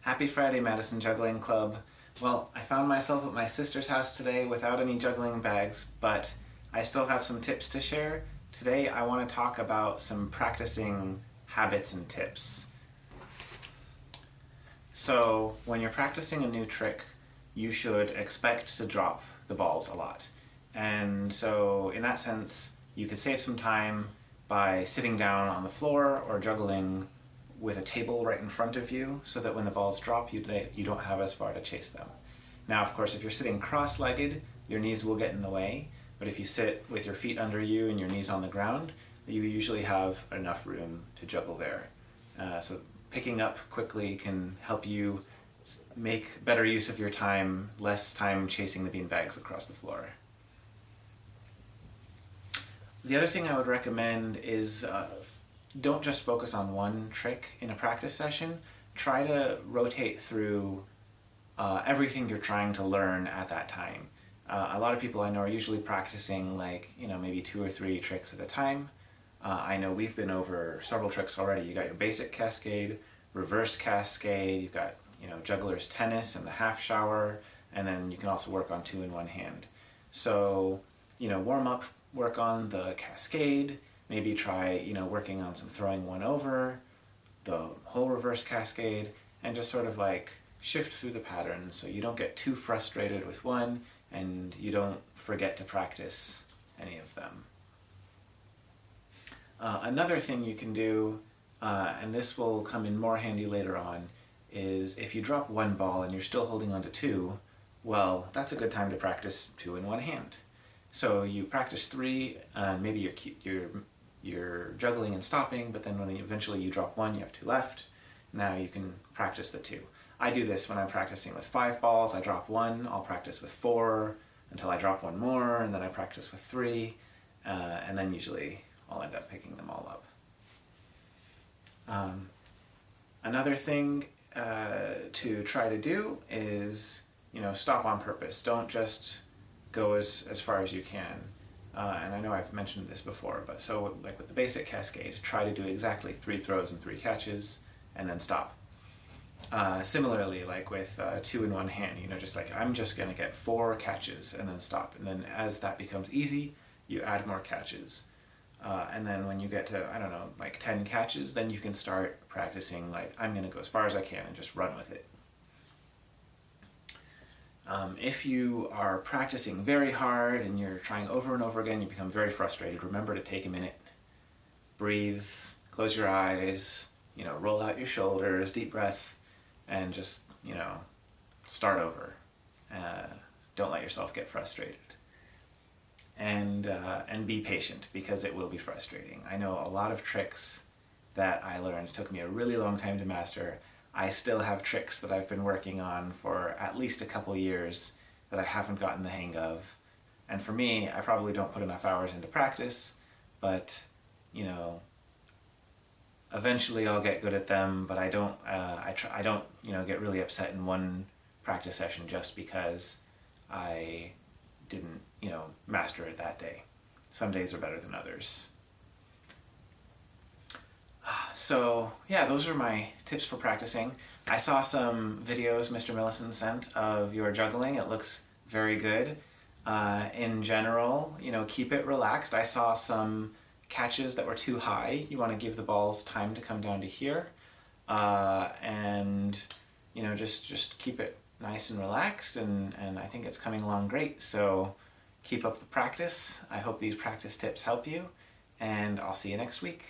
Happy Friday, Madison Juggling Club. Well, I found myself at my sister's house today without any juggling bags, but I still have some tips to share. Today I want to talk about some practicing habits and tips. So when you're practicing a new trick, you should expect to drop the balls a lot. And so in that sense, you could save some time by sitting down on the floor or juggling with a table right in front of you so that when the balls drop, you don't have as far to chase them. Now, of course, if you're sitting cross-legged, your knees will get in the way, but if you sit with your feet under you and your knees on the ground, you usually have enough room to juggle there. So picking up quickly can help you make better use of your time, less time chasing the beanbags across the floor. The other thing I would recommend is don't just focus on one trick in a practice session. Try to rotate through everything you're trying to learn at that time. A lot of people I know are usually practicing maybe 2 or 3 tricks at a time. I know we've been over several tricks already. You got your basic cascade, reverse cascade, you've got juggler's tennis and the half shower, and then you can also work on 2 in 1 hand. So warm up, work on the cascade, maybe try working on some throwing one over, the whole reverse cascade, and just sort of shift through the pattern so you don't get too frustrated with one and you don't forget to practice any of them. Another thing you can do, and this will come in more handy later on, is if you drop one ball and you're still holding on to 2, well, that's a good time to practice 2 in 1 hand. So you practice 3, and maybe you're juggling and stopping, but then when eventually you drop 1, you have 2 left. Now you can practice the 2. I do this when I'm practicing with 5 balls. I drop 1, I'll practice with 4 until I drop 1 more, and then I practice with 3, and then usually I'll end up picking them all up. Another thing to try to do is stop on purpose. Don't just go as far as you can. And I know I've mentioned this before, but so with the basic cascade, try to do exactly 3 throws and 3 catches, and then stop. Similarly, with 2 in 1 hand, I'm just going to get 4 catches and then stop. And then as that becomes easy, you add more catches. And then when you get to, 10 catches, then you can start practicing I'm going to go as far as I can and just run with it. If you are practicing very hard and you're trying over and over again, you become very frustrated, remember to take a minute, breathe, close your eyes, roll out your shoulders, deep breath, and just, start over. Don't let yourself get frustrated. And be patient, because it will be frustrating. I know a lot of tricks that I learned took me a really long time to master. I still have tricks that I've been working on for at least a couple years that I haven't gotten the hang of. And for me, I probably don't put enough hours into practice, but eventually I'll get good at them. But I don't get really upset in one practice session just because I didn't master it that day. Some days are better than others. So yeah, those are my tips for practicing. I saw some videos Mr. Millison sent of your juggling. It looks very good. In general, keep it relaxed. I saw some catches that were too high. You want to give the balls time to come down to here. And just keep it nice and relaxed, and I think it's coming along great. So keep up the practice. I hope these practice tips help you, and I'll see you next week.